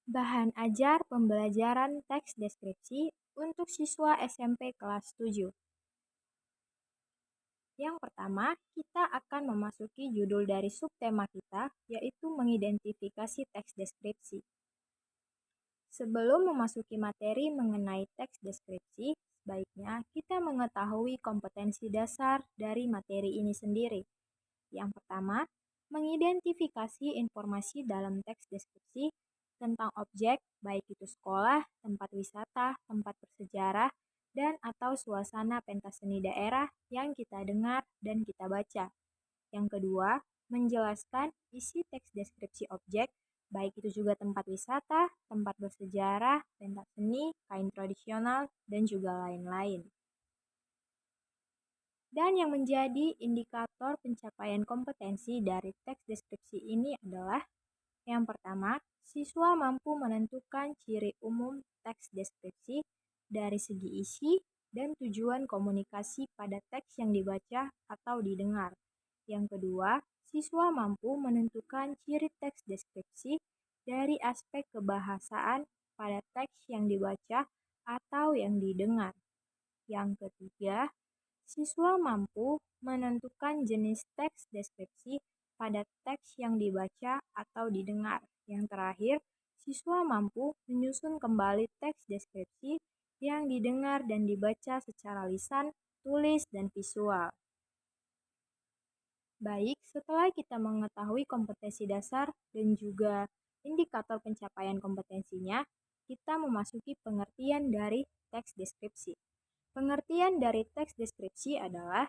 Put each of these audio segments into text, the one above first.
Bahan ajar pembelajaran teks deskripsi untuk siswa SMP kelas 7. Yang pertama, kita akan memasuki judul dari subtema kita, yaitu mengidentifikasi teks deskripsi. Sebelum memasuki materi mengenai teks deskripsi, sebaiknya kita mengetahui kompetensi dasar dari materi ini sendiri. Yang pertama, mengidentifikasi informasi dalam teks deskripsi tentang objek, baik itu sekolah, tempat wisata, tempat bersejarah, dan atau suasana pentas seni daerah yang kita dengar dan kita baca. Yang kedua, menjelaskan isi teks deskripsi objek, baik itu juga tempat wisata, tempat bersejarah, pentas seni, kain tradisional, dan juga lain-lain. Dan yang menjadi indikator pencapaian kompetensi dari teks deskripsi ini adalah yang pertama, siswa mampu menentukan ciri umum teks deskripsi dari segi isi dan tujuan komunikasi pada teks yang dibaca atau didengar. Yang kedua, siswa mampu menentukan ciri teks deskripsi dari aspek kebahasaan pada teks yang dibaca atau yang didengar. Yang ketiga, siswa mampu menentukan jenis teks deskripsi pada teks yang dibaca atau didengar. Yang terakhir, siswa mampu menyusun kembali teks deskripsi yang didengar dan dibaca secara lisan, tulis, dan visual. Baik, setelah kita mengetahui kompetensi dasar dan juga indikator pencapaian kompetensinya, kita memasuki pengertian dari teks deskripsi. Pengertian dari teks deskripsi adalah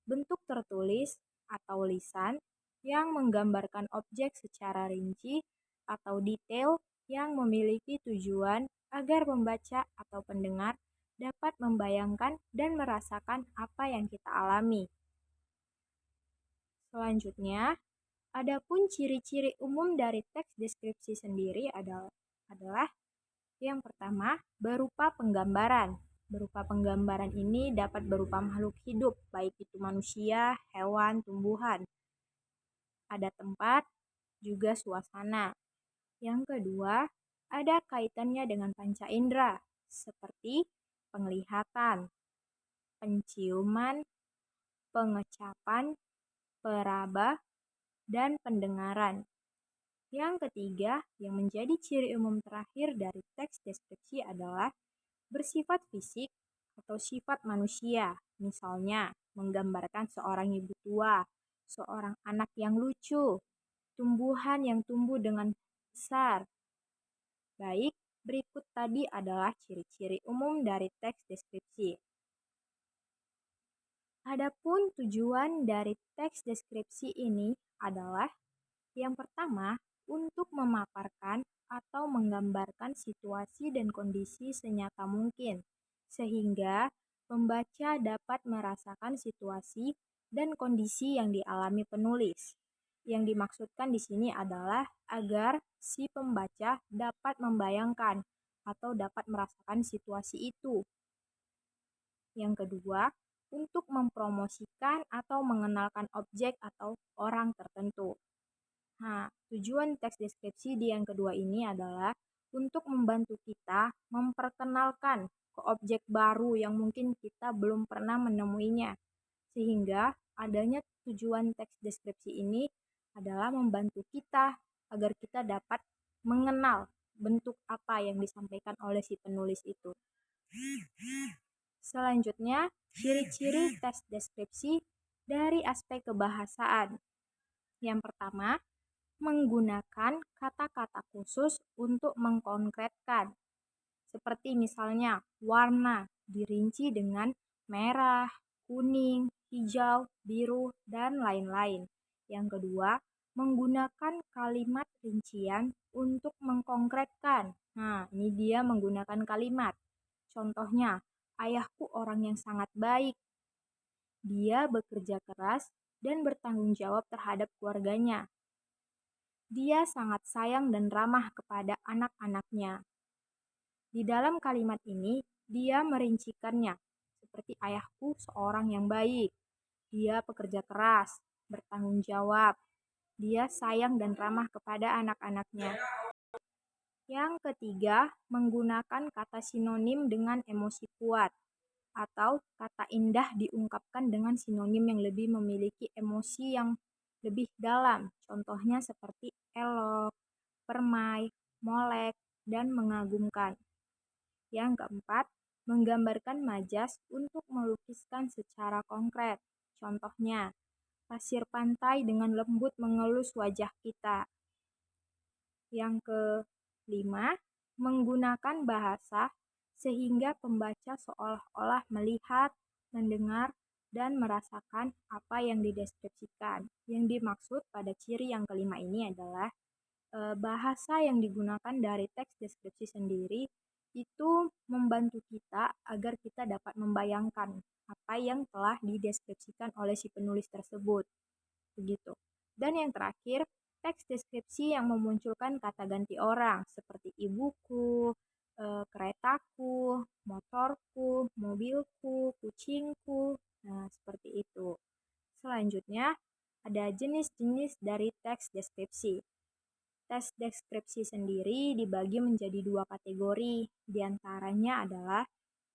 bentuk tertulis atau lisan yang menggambarkan objek secara rinci atau detail yang memiliki tujuan agar pembaca atau pendengar dapat membayangkan dan merasakan apa yang kita alami. Selanjutnya, adapun ciri-ciri umum dari teks deskripsi sendiri adalah yang pertama, berupa penggambaran. Berupa penggambaran ini dapat berupa makhluk hidup, baik itu manusia, hewan, tumbuhan. Ada tempat, juga suasana. Yang kedua, ada kaitannya dengan panca indera, seperti penglihatan, penciuman, pengecapan, peraba, dan pendengaran. Yang ketiga, yang menjadi ciri umum terakhir dari teks deskripsi adalah bersifat fisik atau sifat manusia, misalnya menggambarkan seorang ibu tua, seorang anak yang lucu, tumbuhan yang tumbuh dengan besar. Baik, berikut tadi adalah ciri-ciri umum dari teks deskripsi. Adapun tujuan dari teks deskripsi ini adalah yang pertama, untuk memaparkan atau menggambarkan situasi dan kondisi senyata mungkin, sehingga pembaca dapat merasakan situasi dan kondisi yang dialami penulis. Yang dimaksudkan di sini adalah agar si pembaca dapat membayangkan atau dapat merasakan situasi itu. Yang kedua, untuk mempromosikan atau mengenalkan objek atau orang tertentu. Nah, tujuan teks deskripsi di yang kedua ini adalah untuk membantu kita memperkenalkan ke objek baru yang mungkin kita belum pernah menemuinya. Sehingga adanya tujuan teks deskripsi ini adalah membantu kita agar kita dapat mengenal bentuk apa yang disampaikan oleh si penulis itu. Selanjutnya, ciri-ciri teks deskripsi dari aspek kebahasaan. Yang pertama, menggunakan kata-kata khusus untuk mengkonkretkan. Seperti misalnya warna dirinci dengan merah, kuning, hijau, biru, dan lain-lain. Yang kedua, menggunakan kalimat rincian untuk mengkonkretkan. Nah, ini dia menggunakan kalimat. Contohnya, ayahku orang yang sangat baik. Dia bekerja keras dan bertanggung jawab terhadap keluarganya. Dia sangat sayang dan ramah kepada anak-anaknya. Di dalam kalimat ini, dia merincikannya, seperti ayahku seorang yang baik. Dia pekerja keras, bertanggung jawab. Dia sayang dan ramah kepada anak-anaknya. Yang ketiga, menggunakan kata sinonim dengan emosi kuat atau kata indah diungkapkan dengan sinonim yang lebih memiliki emosi yang lebih dalam. Contohnya seperti elok, permai, molek, dan mengagumkan. Yang keempat, menggambarkan majas untuk melukiskan secara konkret. Contohnya, pasir pantai dengan lembut mengelus wajah kita. Yang kelima, menggunakan bahasa sehingga pembaca seolah-olah melihat, mendengar, dan merasakan apa yang dideskripsikan. Yang dimaksud pada ciri yang kelima ini adalah bahasa yang digunakan dari teks deskripsi sendiri itu membantu kita agar kita dapat membayangkan apa yang telah dideskripsikan oleh si penulis tersebut. Begitu. Dan yang terakhir, teks deskripsi yang memunculkan kata ganti orang seperti ibuku, keretaku, motorku, mobilku, kucingku. Nah, seperti itu. Selanjutnya, ada jenis-jenis dari teks deskripsi. Teks deskripsi sendiri dibagi menjadi dua kategori, di antaranya adalah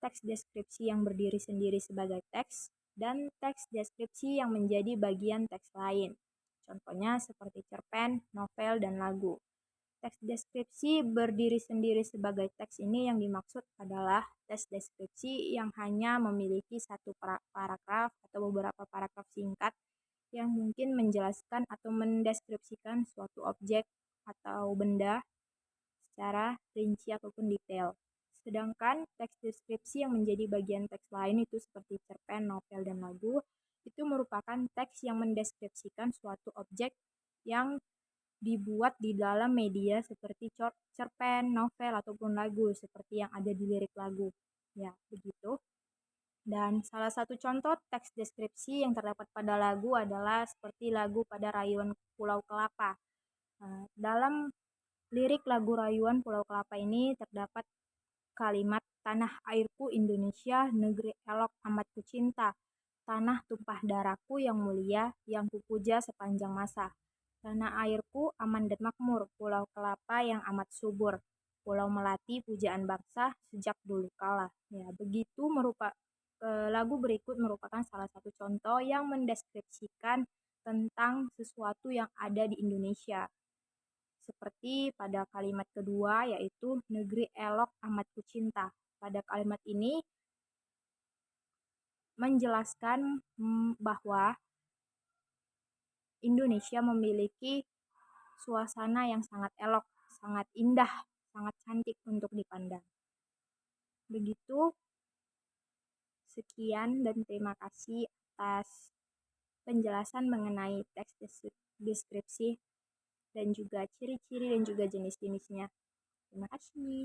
teks deskripsi yang berdiri sendiri sebagai teks dan teks deskripsi yang menjadi bagian teks lain. Contohnya seperti cerpen, novel, dan lagu. Teks deskripsi berdiri sendiri sebagai teks ini yang dimaksud adalah teks deskripsi yang hanya memiliki satu paragraf atau beberapa paragraf singkat yang mungkin menjelaskan atau mendeskripsikan suatu objek atau benda secara rinci ataupun detail. Sedangkan teks deskripsi yang menjadi bagian teks lain itu seperti cerpen, novel, dan lagu itu merupakan teks yang mendeskripsikan suatu objek yang dibuat di dalam media seperti cerpen, novel, ataupun lagu seperti yang ada di lirik lagu. Ya, begitu. Dan salah satu contoh teks deskripsi yang terdapat pada lagu adalah seperti lagu pada Rayuan Pulau Kelapa. Dalam lirik lagu Rayuan Pulau Kelapa ini terdapat kalimat tanah airku Indonesia, negeri elok amat kucinta, tanah tumpah darahku yang mulia, yang kupuja sepanjang masa. Tanah airku aman dan makmur, pulau kelapa yang amat subur, pulau melati pujaan bangsa sejak dulu kala. Ya, begitu lagu berikut merupakan salah satu contoh yang mendeskripsikan tentang sesuatu yang ada di Indonesia. Seperti pada kalimat kedua yaitu negeri elok amat kucinta. Pada kalimat ini menjelaskan bahwa Indonesia memiliki suasana yang sangat elok, sangat indah, sangat cantik untuk dipandang. Begitu, sekian dan terima kasih atas penjelasan mengenai teks deskripsi dan juga ciri-ciri dan juga jenis-jenisnya. Terima kasih.